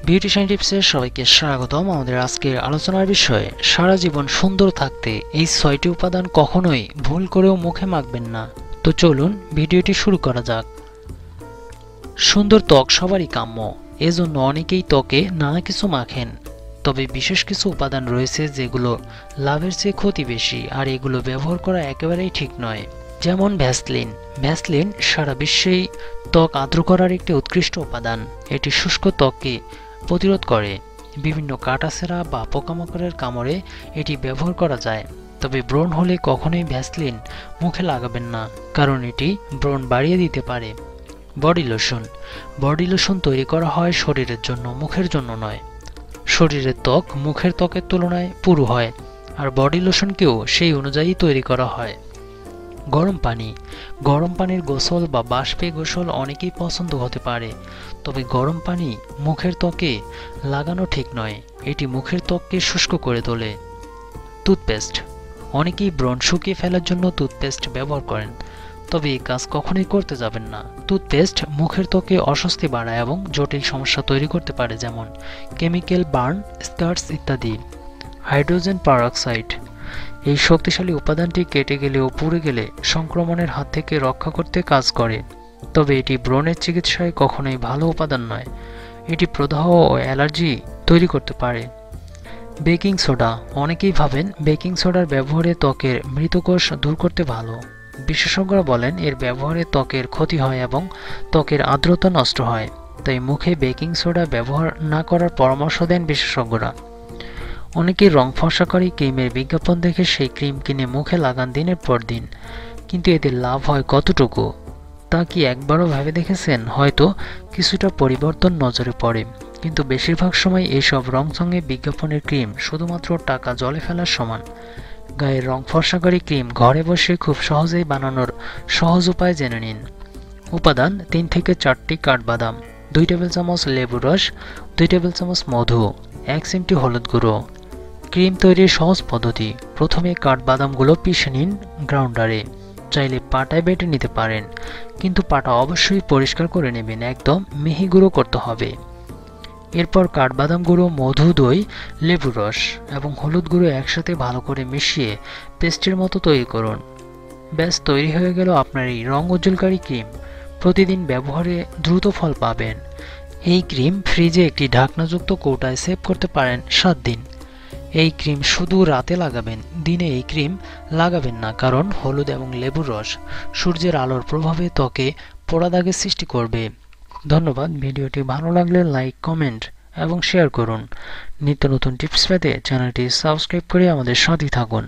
Beautician টিপসে সবাইকে স্বাগতম। আমাদের আজকের আলোচনার বিষয়, সারা জীবন সুন্দর থাকতে এই 6টি উপাদান কখনোই ভুল করেও মুখে মাখবেন না। তো চলুন ভিডিওটি শুরু করা যাক। সুন্দর ত্বক সবারই কাম্য, এজন্য অনেকেই ত্বকে নানা কিছু মাখেন। তবে বিশেষ কিছু উপাদান রয়েছে যেগুলো লাভের চেয়ে ক্ষতি বেশি, আর এগুলো ব্যবহার করা একেবারেই ঠিক নয়। যেমন ভ্যাসলিন। ভ্যাসলিন সারা বিশ্বেই ত্বক আর্দ্র করার একটি উৎকৃষ্ট উপাদান। এটি শুষ্ক ত্বককে প্রতিরোধ করে। বিভিন্ন কাটাছেঁড়া বা পোকামাকড়ের কামড়ে এটি ব্যবহার করা যায়। তবে ব্রণ হলে কখনোই ভ্যাসলিন মুখে লাগাবেন না, কারণ এটি ব্রণ বাড়িয়ে দিতে পারে। Body lotion. বডি লোশন তৈরি করা হয় শরীরের জন্য, মুখের জন্য নয়। শরীরের ত্বক মুখের ত্বকের তুলনায় পুরু হয়, আর বডি লোশনকেও সেই অনুযায়ী তৈরি করা হয়। গরম পানি। গরম পানির গোসল বা বাষ্পে গোসল অনেকেই পছন্দ হতে পারে, তবে গরম পানি মুখের ত্বকে লাগানো ঠিক নয়। এটি মুখের ত্বককে শুষ্ক করে তোলে। টুথপেস্ট। অনেকেই ব্রণ শুকিয়ে ফেলার জন্য টুথপেস্ট ব্যবহার করেন, তবে এই কাজ কখনোই করতে যাবেন না। টুথপেস্ট মুখের ত্বকে অস্বস্তি বাড়ায় এবং জটিল সমস্যা তৈরি করতে পারে, যেমন কেমিক্যাল বার্ন, স্কার্স ইত্যাদি। Hydrogen peroxide. এই শক্তিশালী উপাদানটি কেটে গেলে ও পুড়ে গেলে সংক্রমণের হাত থেকে রক্ষা করতে কাজ করে, তবে এটি ব্রণের চিকিৎসায় কখনোই ভালো উপাদান নয়। এটি প্রদাহ ও অ্যালার্জি তৈরি করতে পারে। Baking soda. অনেকেই ভাবেন বেকিং সোডার ব্যবহারে ত্বকের মৃতকোষ দূর করতে ভালো। বিশেষজ্ঞরা বলেন এর ব্যবহারে ত্বকের ক্ষতি হয় এবং ত্বকের আর্দ্রতা নষ্ট হয়, তাই মুখে বেকিং সোডা ব্যবহার না করার পরামর্শ দেন বিশেষজ্ঞরা। অনেকেই রং ফর্সাকারী ক্রিমের বিজ্ঞাপন দেখে সেই ক্রিম কিনে মুখে লাগান দিনের পর দিন, কিন্তু এতে লাভ হয় কতটুকু তা কি একবারও ভেবে দেখেছেন? হয়তো কিছুটা পরিবর্তন নজরে পড়ে, কিন্তু বেশিরভাগ সময় এইসব রংচঙে বিজ্ঞাপনের ক্রিম শুধুমাত্র টাকা জলে ফেলার সমান। গায়ের রং ফর্সাকারী ক্রিম ঘরে বসে খুব সহজেই বানানোর সহজ উপায় জেনে নিন। উপাদান: 3 থেকে 4টি কাঠবাদাম, 2 টেবিল চামচ লেবুর রস, 2 টেবিল চামচ মধু, 1 চিমটি হলুদ গুঁড়ো। ক্রিম তৈরির সহজ পদ্ধতি: প্রথমে কাঠবাদামগুলো পিষে নিন গ্রাউন্ডারে। চাইলে পাটায় বেটে নিতে পারেন, কিন্তু পাটা অবশ্যই পরিষ্কার করে নেবেন, একদম মিহি গুঁড়ো করতে হবে। এরপর কাঠবাদাম গুঁড়ো, মধু, দই, লেবুর রস এবং হলুদ গুঁড়ো একসাথে ভালো করে মিশিয়ে পেস্টের মতো তৈরি করুন। ব্যাস, তৈরি হয়ে গেল আপনার এই রং উজ্জ্বলকারী ক্রিম। প্রতিদিন ব্যবহারে দ্রুত ফল পাবেন। এই ক্রিম ফ্রিজে একটি ঢাকনাযুক্ত কৌটায় সেভ করতে পারেন 7 দিন। এই ক্রিম শুধু রাতে লাগাবেন, দিনে এই ক্রিম লাগাবেন না, কারণ হলুদ এবং লেবুর রস সূর্যের আলোর প্রভাবে ত্বকে পোড়া দাগের সৃষ্টি করবে। ধন্যবাদ। ভিডিওটি ভালো লাগলে লাইক, কমেন্ট এবং শেয়ার করুন। নিত্য নতুন টিপস পেতে চ্যানেলটি সাবস্ক্রাইব করে আমাদের সাথে থাকুন।